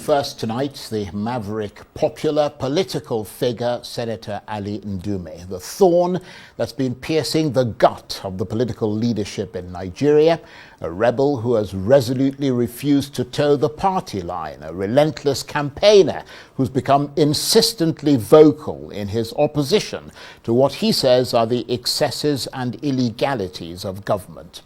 First tonight, the maverick popular political figure, Senator Ali Ndume, the thorn that's been piercing the gut of the political leadership in Nigeria, a rebel who has resolutely refused to toe the party line, a relentless campaigner who's become insistently vocal in his opposition to what he says are the excesses and illegalities of government.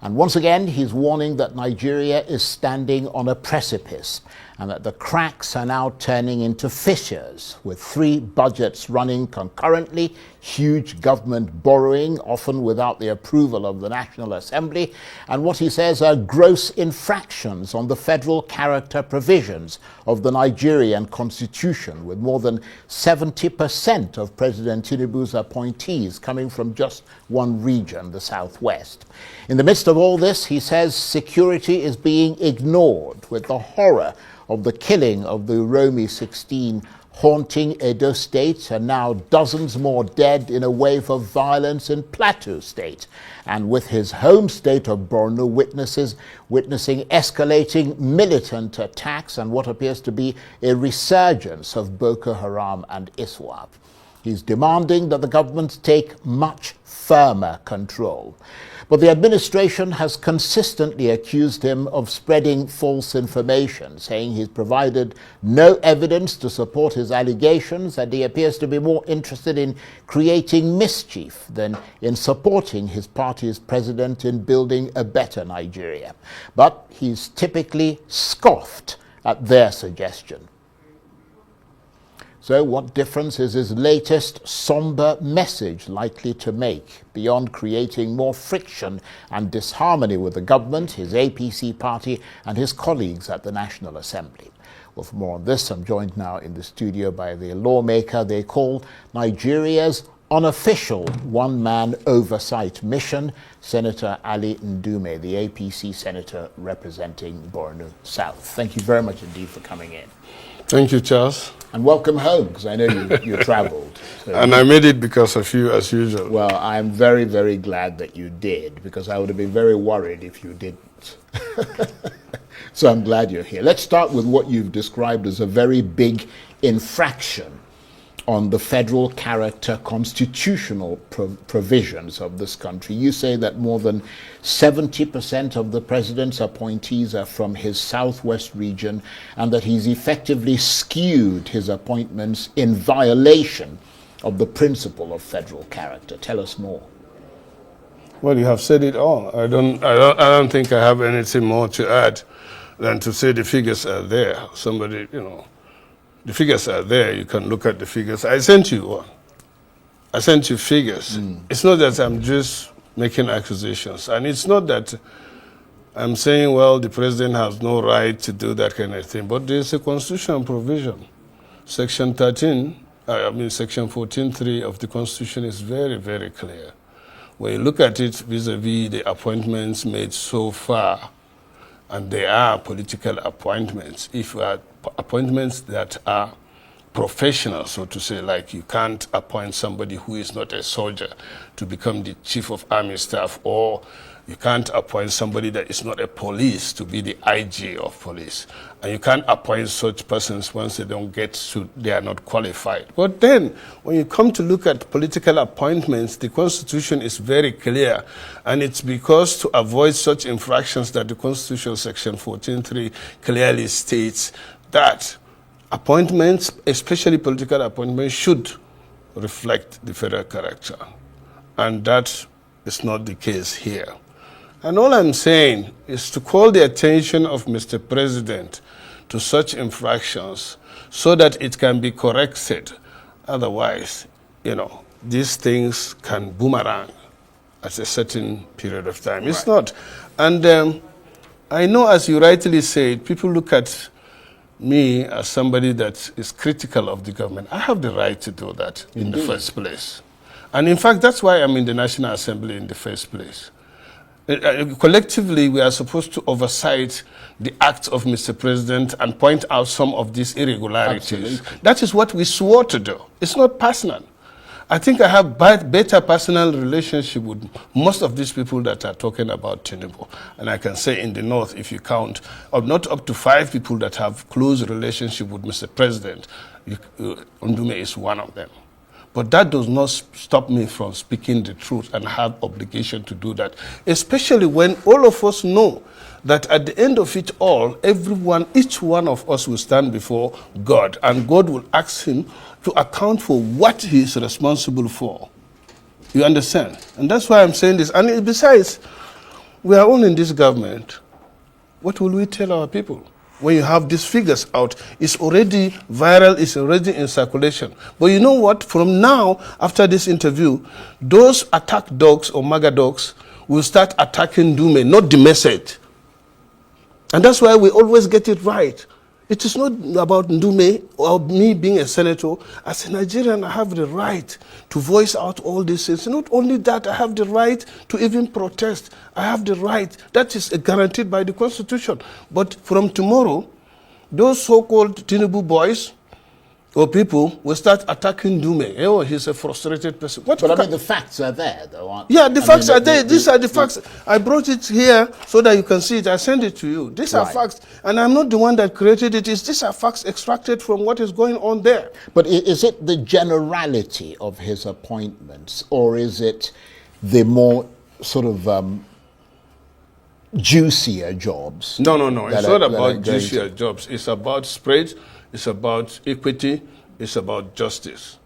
And once again, he's warning that Nigeria is standing on a precipice and that the cracks are now turning into fissures, with 3 budgets running concurrently, huge government borrowing, often without the approval of the National Assembly, and what he says are gross infractions on the federal character provisions of the Nigerian constitution, with more than 70% of President Tinubu's appointees coming from just one region, the Southwest. In the midst of all this, he says security is being ignored, with the horror of the killing of the Uromi 16 haunting Edo State, and now dozens more dead in a wave of violence in Plateau State, and with his home state of Borno witnessing escalating militant attacks and what appears to be a resurgence of Boko Haram and ISWAP. He's demanding that the government take much firmer control. But the administration has consistently accused him of spreading false information, saying he's provided no evidence to support his allegations, and he appears to be more interested in creating mischief than in supporting his party's president in building a better Nigeria. But he's typically scoffed at their suggestion. So what difference is his latest somber message likely to make, beyond creating more friction and disharmony with the government, his APC party, and his colleagues at the National Assembly? Well, for more on this, I'm joined now in the studio by the lawmaker they call Nigeria's unofficial one-man oversight mission, Senator Ali Ndume, the APC senator representing Borno South. Thank you very much indeed for coming in. Thank you, Charles. And welcome home, because I know you traveled. So and I made it because of you, as usual. Well, I'm very, very glad that you did, because I would have been very worried if you didn't. So I'm glad you're here. Let's start with what you've described as a very big infraction on the federal character constitutional provisions of this country. You say that more than 70% of the president's appointees are from his southwest region, and that he's effectively skewed his appointments in violation of the principle of federal character. Tell us more. Well, you have said it all. I don't think I have anything more to add than to say the figures are there. Somebody, the figures are there. You can look at the figures. I sent you one. I sent you figures. It's not that I'm just making accusations. And it's not that I'm saying, well, the president has no right to do that kind of thing. But there's a constitutional provision. Section 14.3 of the Constitution is very, very clear. When you look at it vis-a-vis the appointments made so far, and they are political appointments, if you are appointments that are professional, so to say, like you can't appoint somebody who is not a soldier to become the chief of army staff, or you can't appoint somebody that is not a police to be the IG of police. And you can't appoint such persons once they don't get to, they are not qualified. But then, when you come to look at political appointments, the Constitution is very clear. And it's because to avoid such infractions that the Constitution Section 14.3 clearly states that appointments, especially political appointments, should reflect the federal character. And that is not the case here. And all I'm saying is to call the attention of Mr. President to such infractions so that it can be corrected. Otherwise, these things can boomerang at a certain period of time. It's not. And I know, as you rightly said, people look at me as somebody that is critical of the government. I have the right to do that in the first place. And in fact, that's why I'm in the National Assembly in the first place. Collectively, we are supposed to oversight the acts of Mr. President and point out some of these irregularities. Absolutely. That is what we swore to do. It's not personal. I think I have better personal relationship with most of these people that are talking about Tinubu. And I can say in the north, if you count, not up to 5 people that have close relationship with Mr. President, Ndume is one of them. But that does not stop me from speaking the truth and have obligation to do that, especially when all of us know that at the end of it all, each one of us will stand before God, and God will ask him to account for what he is responsible for. You understand? And that's why I'm saying this. And besides, we are all in this government. What will we tell our people? When you have these figures out, it's already viral, it's already in circulation. But you know what? From now, after this interview, those attack dogs or MAGA dogs will start attacking Ndume, not the message. And that's why we always get it right. It is not about Ndume or me being a senator. As a Nigerian, I have the right to voice out all these things. Not only that, I have the right to even protest. I have the right. That is guaranteed by the Constitution. But from tomorrow, those so-called Tinubu boys or people will start attacking Ndume. Oh, he's a frustrated person. But I mean, the facts are there, though, aren't they? Yeah, the facts are there. These are the facts. I brought it here so that you can see it. I sent it to you. These are facts. And I'm not the one that created it. These are facts extracted from what is going on there. But is it the generality of his appointments, or is it the more sort of juicier jobs? No. It's not about juicier jobs. It's about spread. It's about equity. It's about justice.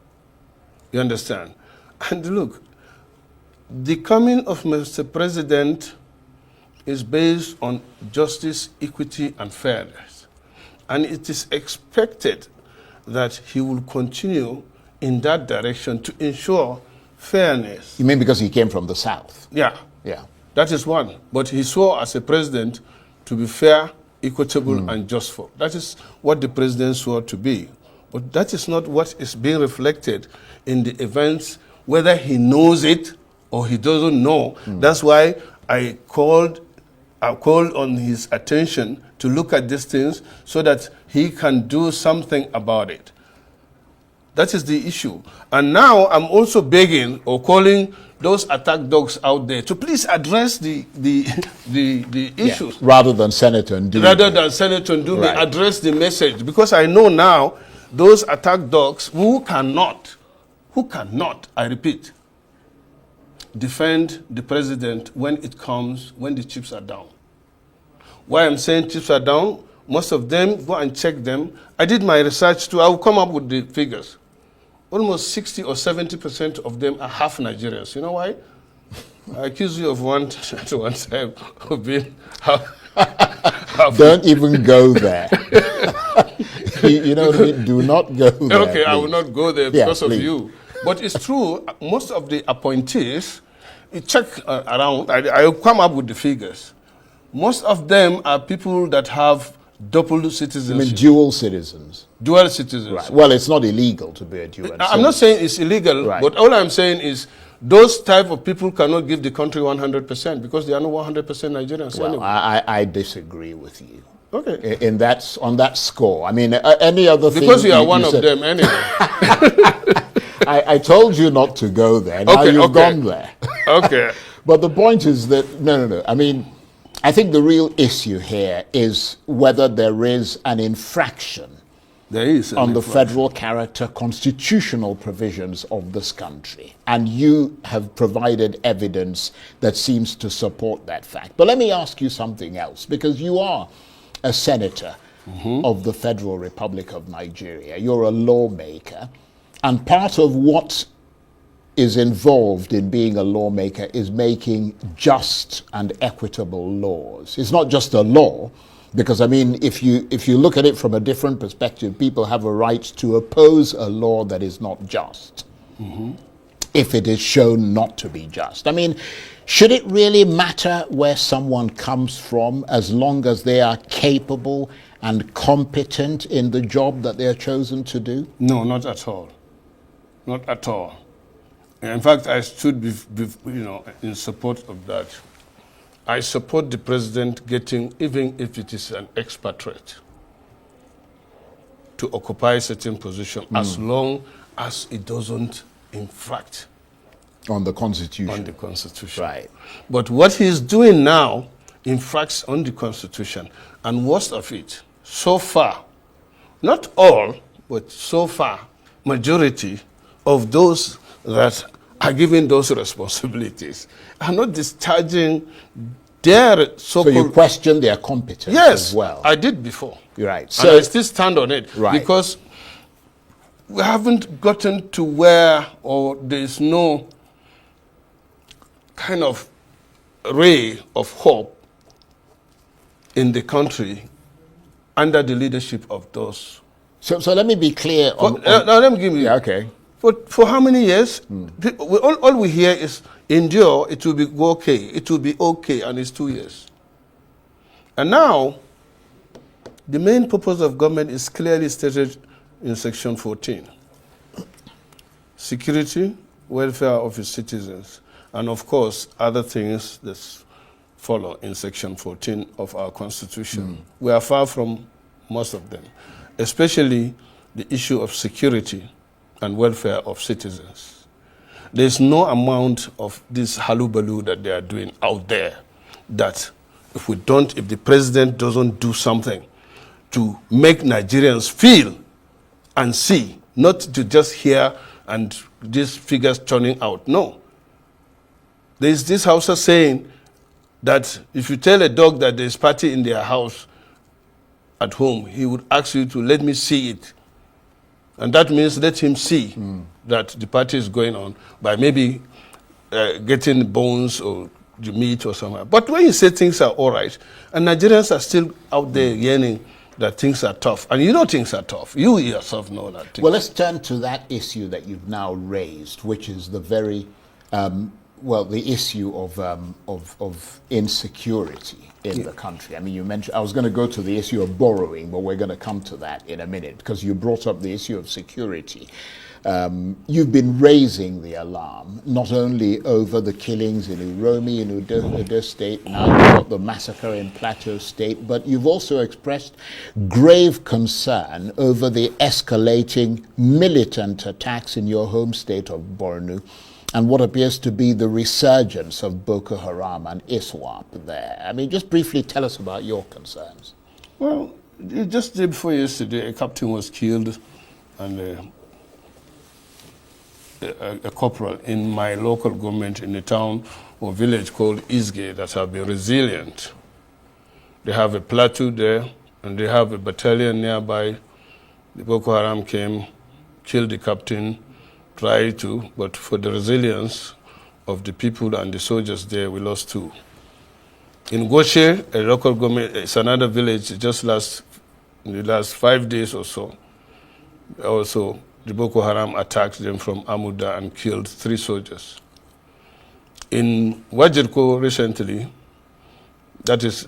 You understand? And look, the coming of Mr. President is based on justice, equity, and fairness. And it is expected that he will continue in that direction to ensure fairness. You mean because he came from the South? Yeah. Yeah. That is one. But he saw as a president to be fair, equitable, and justful. That is what the president swore to be. But that is not what is being reflected in the events, whether he knows it or he doesn't know. That's why I called on his attention to look at these things so that he can do something about it. That is the issue. And now I'm also begging or calling those attack dogs out there to please address the issues. Rather than Senator Ndume. Rather than Senator Ndume, address the message. Because I know now those attack dogs who cannot, I repeat, defend the president when the chips are down. Why I'm saying chips are down, most of them, go and check them. I did my research too. I will come up with the figures. Almost 60 or 70% of them are half Nigerians. You know why? I accuse you of one time of being half. Don't even go there. you know what I mean? Do not go there. Okay, please. I will not go there because of you. But it's true, most of the appointees, you check around, I'll come up with the figures. Most of them are people that have double citizenship. I mean dual citizens. Dual citizens. Right. Well, it's not illegal to be a dual citizen. I'm not saying it's illegal, but all I'm saying is those type of people cannot give the country 100% because they are not 100% Nigerians well, anyway. I disagree with you. Okay. On that score. I mean, any other thing... Because you are one of them anyway. I told you not to go there. Now you've gone there. Okay. But the point is that, no. I mean, I think the real issue here is whether there is an infraction on the federal character constitutional provisions of this country. And you have provided evidence that seems to support that fact. But let me ask you something else, because you are a senator of the Federal Republic of Nigeria. You're a lawmaker. And part of what is involved in being a lawmaker is making just and equitable laws. It's not just a law, because I mean, if you look at it from a different perspective, people have a right to oppose a law that is not just, if it is shown not to be just. I mean, should it really matter where someone comes from as long as they are capable and competent in the job that they are chosen to do? No, not at all. Not at all. In fact, I stood in support of that. I support the president getting, even if it is an expatriate, to occupy a certain position as long as it doesn't infract on the Constitution. On the Constitution. Right. But what he's doing now infracts on the Constitution. And worst of it, so far, not all, but so far, majority of those that are given those responsibilities are not discharging their so-called... So you question their competence yes, as well? I did before. Right. So and I still stand on it. Right. Because we haven't gotten to where, or there's no kind of ray of hope in the country under the leadership of those. So let me be clear. Now let me give you. Yeah, okay. For how many years? All we hear is endure. It will be okay. It will be okay, and it's 2 years. And now, the main purpose of government is clearly stated in Section 14: security, welfare of its citizens, and of course other things that follow in Section 14 of our Constitution. We are far from most of them, especially the issue of security and welfare of citizens. There's no amount of this hullabaloo that they are doing out there that if the president doesn't do something to make Nigerians feel and see, not to just hear and these figures turning out. No. There's this Hausa saying that if you tell a dog that there's party in their house at home, he would ask you to let me see it. And that means let him see that the party is going on by maybe getting bones or the meat or something. But when you say things are all right, and Nigerians are still out there yearning that things are tough, and you know things are tough. You yourself know that. Well, let's turn to that issue that you've now raised, which is the very, the issue of insecurity in the country. I mean, you mentioned, I was going to go to the issue of borrowing, but we're going to come to that in a minute, because you brought up the issue of security. You've been raising the alarm, not only over the killings in Uromi, in Udo State, now you've got the massacre in Plateau State, but you've also expressed grave concern over the escalating militant attacks in your home state of Borno, and what appears to be the resurgence of Boko Haram and ISWAP there. I mean, just briefly tell us about your concerns. Well, just the day before yesterday, a captain was killed and a corporal in my local government in a town or village called Isge that have been resilient. They have a plateau there, and they have a battalion nearby. The Boko Haram came, killed the captain, but for the resilience of the people and the soldiers there, we lost 2. In Goshe, a local government, it's another village, in the last 5 days or so, also the Boko Haram attacked them from Amuda and killed 3 soldiers. In Wajirko recently, there's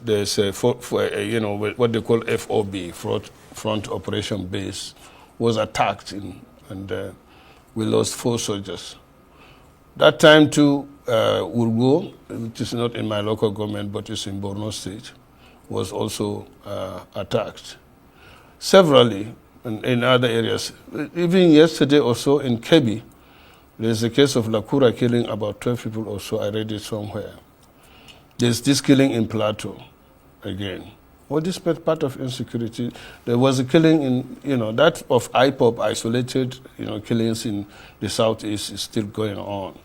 what they call FOB, Front Operation Base, was attacked and we lost 4 soldiers. That time too, Urgo, which is not in my local government but is in Borno State, was also attacked. Severally in other areas. Even yesterday or so in Kebbi, there's a case of Lakura killing about 12 people or so. I read it somewhere. There's this killing in Plateau again. All this part of insecurity. There was a killing in, that of IPOP, isolated, killings in the southeast is still going on.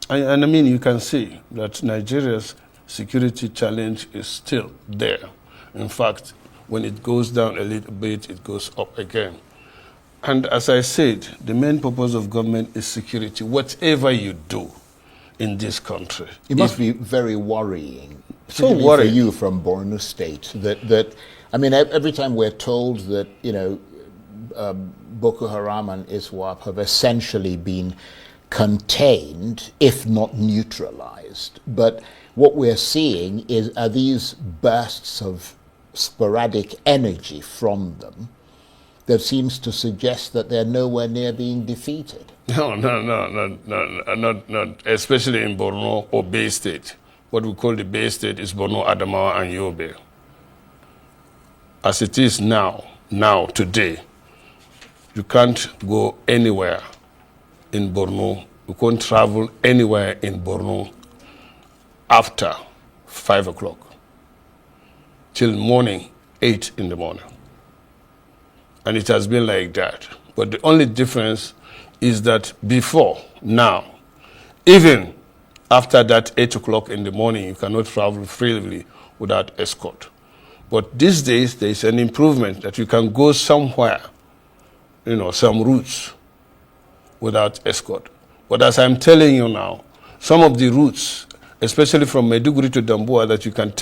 And I mean, you can see that Nigeria's security challenge is still there. In fact, when it goes down a little bit, it goes up again. And as I said, the main purpose of government is security. Whatever you do in this country. It must be very worrying. So worrying. For you from Borno State, that I mean, every time we're told that, Boko Haram and ISWAP have essentially been contained, if not neutralized. But what we're seeing are these bursts of sporadic energy from them that seems to suggest that they're nowhere near being defeated. No, not especially in Borno or Bay State. What we call the Bay State is Borno, Adamawa, and Yobe. As it is now, today, you can't go anywhere in Borno. You can't travel anywhere in Borno after 5 o'clock till morning, 8 in the morning. And it has been like that. But the only difference is that before, now, even after that 8 o'clock in the morning, you cannot travel freely without escort. But these days, there is an improvement that you can go somewhere, some routes without escort. But as I'm telling you now, some of the routes, especially from Maiduguri to Damboa, that you can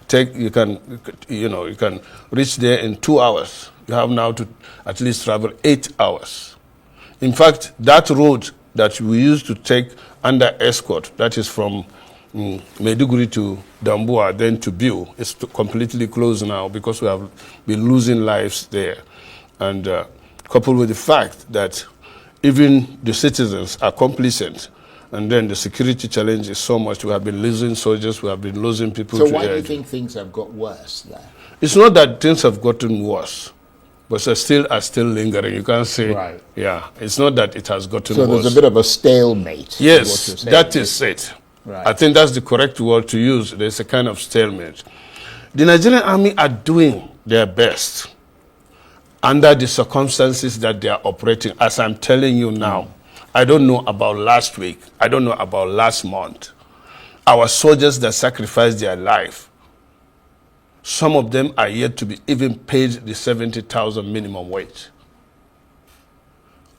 take, you can reach there in 2 hours. You have now to at least travel 8 hours. In fact, that road that we used to take under escort, that is from Maiduguri to Damboa, then to Biu, is completely closed now because we have been losing lives there. And coupled with the fact that even the citizens are complacent, and then the security challenge is so much. We have been losing soldiers, we have been losing people. So why do you think things have got worse there? It's not that things have gotten worse, but are still lingering. You can't say, right. Yeah, it's not that it has gotten worse. So there's a bit of a stalemate. Yes, that is it. Right. I think that's the correct word to use. There's a kind of stalemate. The Nigerian army are doing their best under the circumstances that they are operating. As I'm telling you now, I don't know about last week. I don't know about last month. Our soldiers that sacrificed their life, some of them are yet to be even paid the 70,000 minimum wage.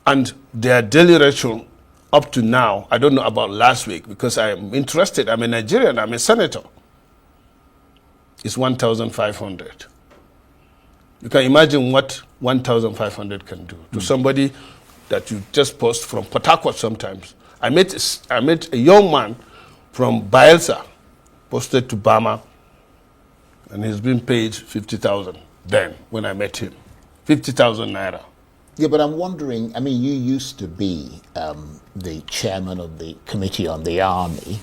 And their daily ration up to now, I don't know about last week because I am interested. I'm a Nigerian, I'm a senator. It's 1,500. You can imagine what 1,500 can do to somebody that you just post from Port Harcourt sometimes. I met a young man from Bayelsa, posted to Bama, and he's been paid 50,000 then when I met him. 50,000 naira. Yeah, but I'm wondering, I mean, you used to be the chairman of the Committee on the Army,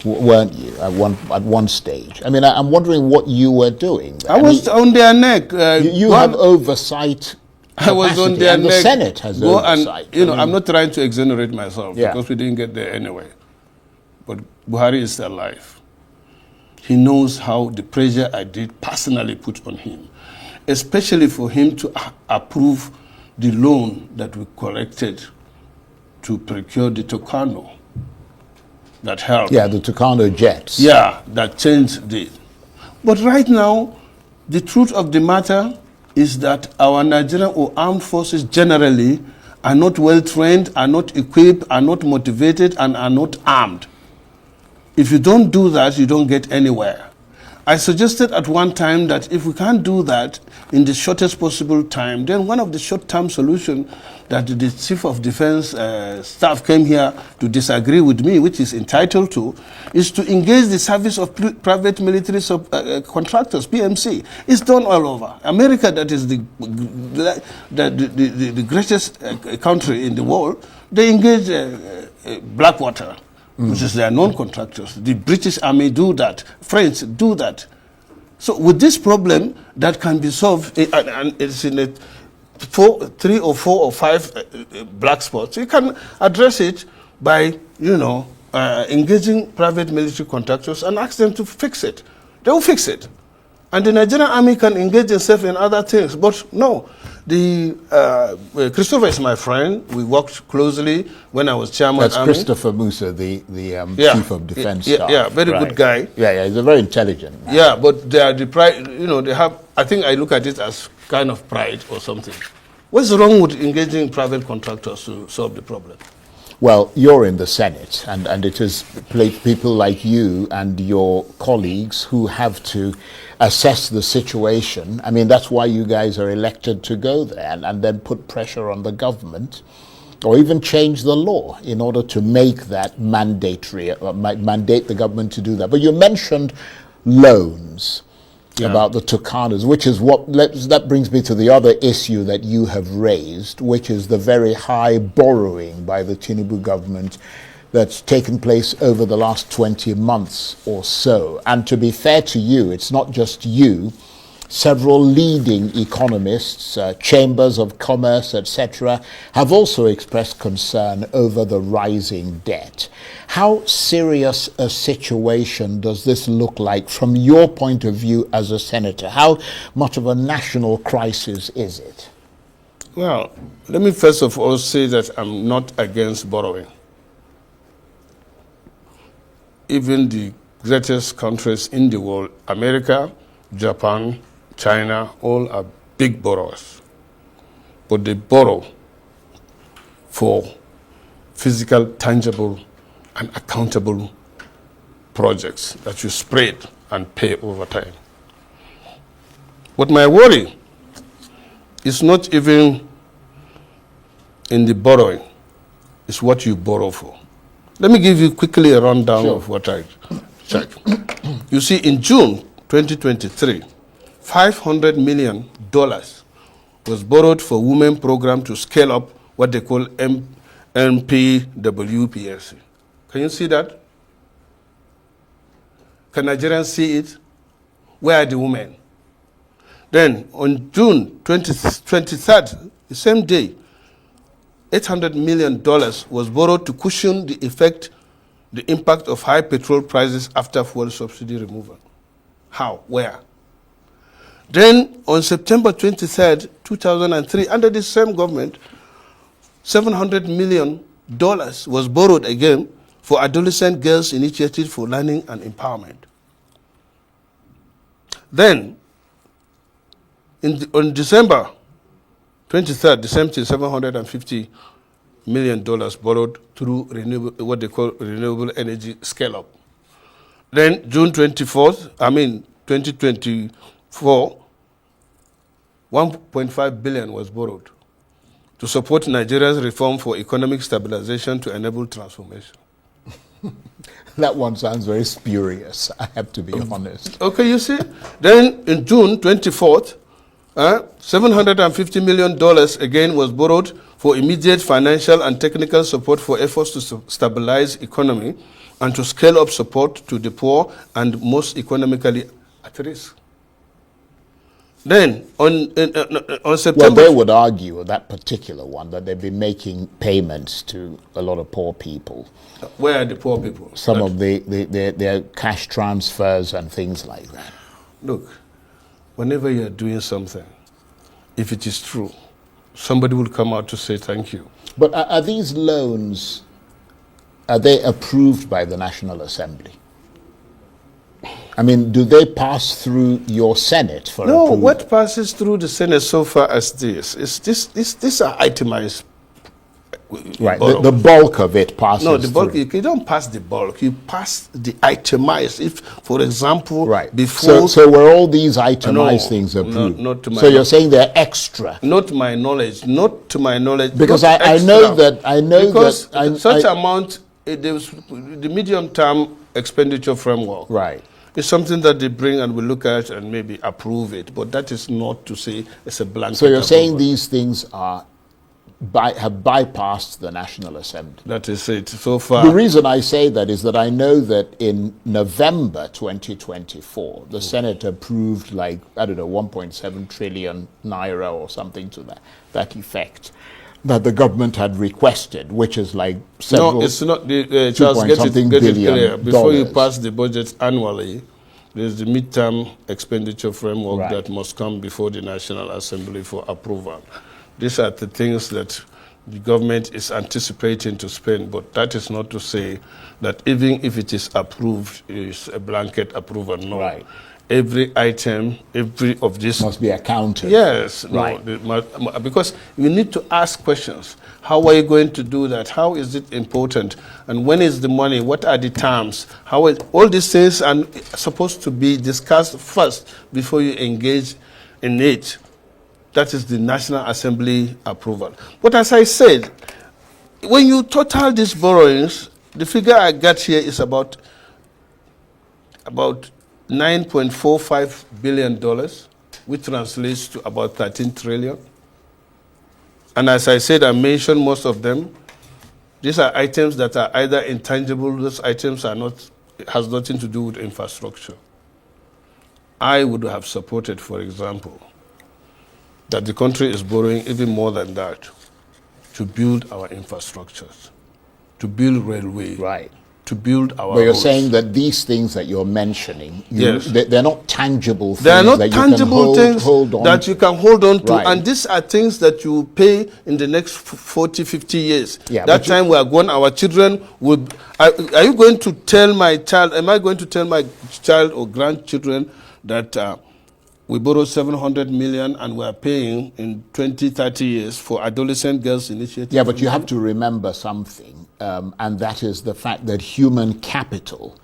weren't you, at one stage? I mean, I'm wondering what you were doing. I was on their neck. You have oversight capacity, I was on their and neck. The Senate has oversight. And, I'm not trying to exonerate myself because we didn't get there anyway. But Buhari is alive. He knows how the pressure I did personally put on him, especially for him to approve the loan that we collected to procure the Tucano that helped. Yeah, the Tucano jets. Yeah, that changed the... But right now, the truth of the matter is that our Nigerian or armed forces generally are not well trained, are not equipped, are not motivated, and are not armed. If you don't do that, you don't get anywhere. I suggested at one time that if we can't do that in the shortest possible time, then one of the short-term solutions that the Chief of Defense staff came here to disagree with me, which is entitled to, is to engage the service of private military contractors, PMC. It's done all over. America, that is the greatest country in the world, they engage Blackwater, which is their non-contractors. The British Army do that. French do that. So with this problem that can be solved, and it's in 3 or 4 or 5 black spots, you can address it by, engaging private military contractors and ask them to fix it. They will fix it. And the Nigerian Army can engage itself in other things. But no, Christopher is my friend. We worked closely when I was chairman. That's Army. Christopher Musa, the Chief of Defense Staff. Yeah, very good guy. Yeah, he's a very intelligent man. Yeah, but they are the pride, they have, I think I look at it as kind of pride or something. What's wrong with engaging private contractors to solve the problem? Well, you're in the Senate, and it is people like you and your colleagues who have to assess the situation. I mean, that's why you guys are elected to go there and then put pressure on the government or even change the law in order to make that mandatory, mandate the government to do that. But you mentioned loans. Yeah. About the Tucanos, which is that brings me to the other issue that you have raised, which is the very high borrowing by the Tinubu government that's taken place over the last 20 months or so. And to be fair to you, it's not just you. Several leading economists, chambers of commerce, etc., have also expressed concern over the rising debt. How serious a situation does this look like from your point of view as a senator? How much of a national crisis is it? Well, let me first of all say that I'm not against borrowing. Even the greatest countries in the world, America, Japan, China, all are big borrowers. But they borrow for physical, tangible, and accountable projects that you spread and pay over time. But my worry is not even in the borrowing, it's what you borrow for. Let me give you quickly a rundown of what I checked. You see, in June 2023, $500 million was borrowed for women program to scale up what they call MPWPSC. Can you see that? Can Nigerians see it? Where are the women? Then on June 23rd, the same day, $800 million was borrowed to cushion the impact of high petrol prices after fuel subsidy removal. How? Where? Then on September 23rd, 2003, under the same government, $700 million was borrowed again for Adolescent Girls Initiative for Learning and Empowerment. Then, on December 23rd, the same thing, $750 million borrowed through what they call renewable energy scale-up. Then June 2024, $1.5 billion was borrowed to support Nigeria's reform for economic stabilization to enable transformation. That one sounds very spurious, I have to be honest. Okay, you see? Then in June 24th, $750 million again was borrowed for immediate financial and technical support for efforts to stabilize economy and to scale up support to the poor and most economically at risk. Then on September... Well, they would argue, that particular one, that they've been making payments to a lot of poor people. Where are the poor people? Some of their cash transfers and things like that. Look, whenever you're doing something, if it is true, somebody will come out to say thank you. But are these loans, are they approved by the National Assembly? I mean, do they pass through your Senate for approval? No, what passes through the Senate so far as this is these are itemized. Right, the bulk of it passes No, the bulk, through. you don't pass the bulk, you pass the itemized. If, for example, right. before... So were all these itemized things approved? Not to my so you're saying they're extra? Not to my knowledge, not to my knowledge. Because I know that... Because such amount, there was the medium-term expenditure framework. Right. It's something that they bring and we look at and maybe approve it, but that is not to say it's a blanket. So you're saying approval. these things are have bypassed the National Assembly? That is it so far. The reason I say that is that I know that in November 2024, the Senate approved 1.7 trillion naira or something to that effect that the government had requested, which is several... No, it's not. Charles, get it clear. Before you pass the budget annually, there's the midterm expenditure framework that must come before the National Assembly for approval. These are the things that the government is anticipating to spend, but that is not to say that even if it is approved, it's a blanket approval. No. Right. Every item, every of this... must be accounted. Yes. Right. No, because you need to ask questions. How are you going to do that? How is it important? And when is the money? What are the terms? All these things are supposed to be discussed first before you engage in it. That is the National Assembly approval. But as I said, when you total these borrowings, the figure I got here is about $9.45 billion, which translates to about 13 trillion. And as I said, I mentioned most of them. These are items that are either intangible, those items are not, has nothing to do with infrastructure. I would have supported, for example, that the country is borrowing even more than that to build our infrastructures, to build railway, Right. to build our But you're roads. saying that these things that you're mentioning, Yes. they're not tangible things They are not that tangible you can things hold on that you can hold on to. Right. And these are things that you pay in the next 40, 50 years. Yeah, that but you- time we are gone, our children will... Are you going to tell my child, am I going to tell my child or grandchildren that we borrowed 700 million and we are paying in 20, 30 years for adolescent girls initiative? Yeah, but you have to remember something, and that is the fact that human capital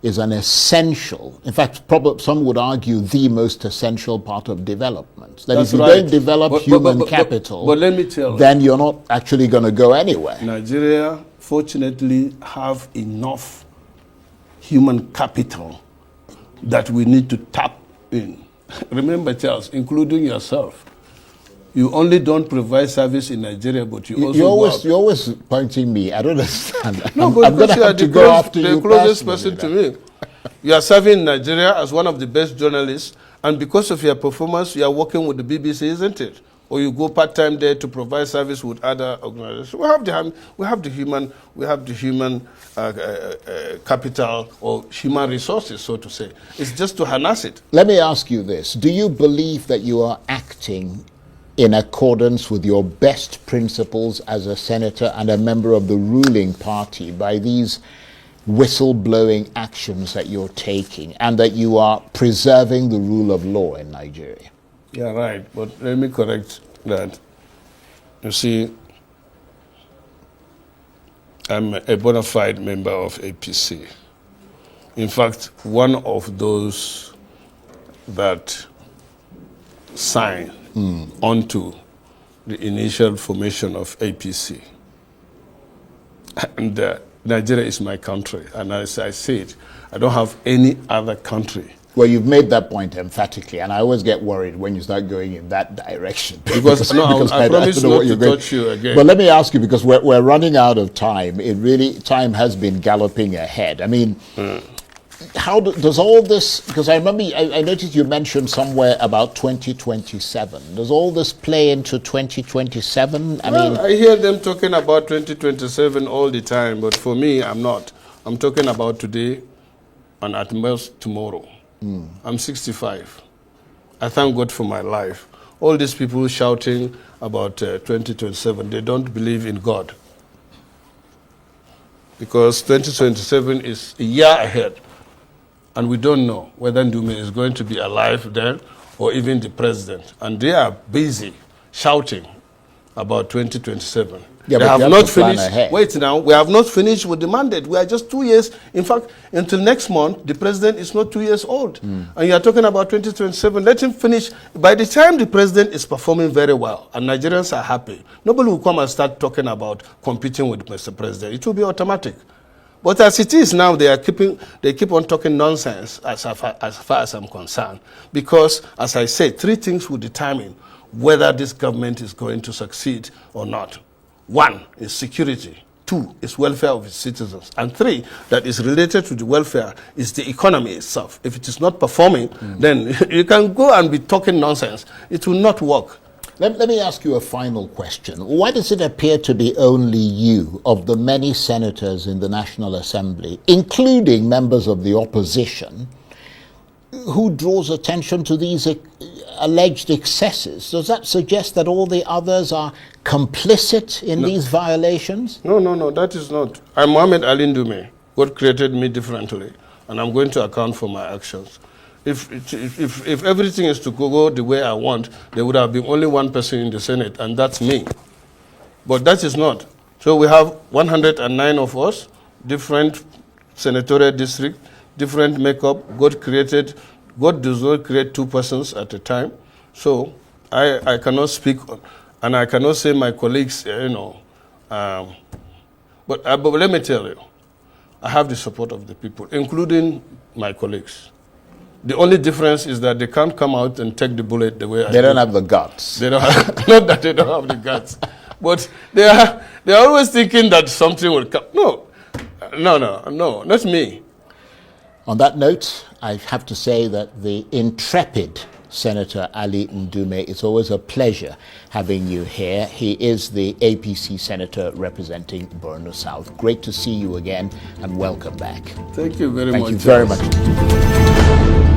is an essential, in fact, probably some would argue the most essential part of development. That That's if you right. don't develop But human capital, but let me tell you, then you're not actually going to go anywhere. Nigeria, fortunately, have enough human capital that we need to tap in. Remember, Charles, including yourself, you only don't provide service in Nigeria, but you also You're always pointing me. I don't understand. No, I'm but going to because you are have to the, go after the you closest personally person then. to me. You are serving in Nigeria as one of the best journalists, and because of your performance, you are working with the BBC, isn't it? Or you go part-time there to provide service with other organizations. We have the human capital or human resources, so to say. It's just to harness it. Let me ask you this. Do you believe that you are acting in accordance with your best principles as a senator and a member of the ruling party by these whistleblowing actions that you're taking, and that you are preserving the rule of law in Nigeria? Yeah, right. But let me correct that. You see, I'm a bona fide member of APC. In fact, one of those that signed onto the initial formation of APC. And Nigeria is my country. And as I said, I don't have any other country. Well, you've made that point emphatically, and I always get worried when you start going in that direction. Because I promise not to touch you again. But let me ask you, because we're running out of time. Time has been galloping ahead. I mean, how does all this, because I remember, I noticed you mentioned somewhere about 2027. Does all this play into 2027? I hear them talking about 2027 all the time, but for me, I'm not. I'm talking about today and at most tomorrow. I'm 65. I thank God for my life. All these people shouting about 2027, they don't believe in God. Because 2027 is a year ahead. And we don't know whether Ndume is going to be alive then or even the president. And they are busy shouting about 2027. Yeah, they but have you have not to plan finished. ahead. Wait now, we have not finished with the mandate. We are just 2 years. In fact, until next month, the president is not 2 years old. And you are talking about 2027. Let him finish. By the time the president is performing very well and Nigerians are happy, nobody will come and start talking about competing with Mr. President. It will be automatic. But as it is now, they keep on talking nonsense as far as I'm concerned. Because, as I said, 3 things will determine whether this government is going to succeed or not. 1 is security. 2 is welfare of its citizens. And 3, that is related to the welfare, is the economy itself. If it is not performing, then you can go and be talking nonsense. It will not work. Let me ask you a final question. Why does it appear to be only you, of the many senators in the National Assembly, including members of the opposition, who draws attention to these alleged excesses? Does that suggest that all the others are complicit in these violations? No, that is not. I'm Mohammed Ali Ndume. God created me differently, and I'm going to account for my actions. If everything is to go the way I want, there would have been only one person in the Senate, and that's me. But that is not. So we have 109 of us, different senatorial districts, different makeup. God does not create 2 persons at a time. So I cannot speak, and I cannot say my colleagues, but let me tell you, I have the support of the people, including my colleagues. The only difference is that they can't come out and take the bullet the way I do. They don't have the guts. They don't have, not that they don't have the guts, but they're always thinking that something will come. No, not me. On that note, I have to say that the intrepid Senator Ali Ndume, it's always a pleasure having you here. He is the APC senator representing Borno South. Great to see you again and welcome back. Thank you very much. Thank you very much.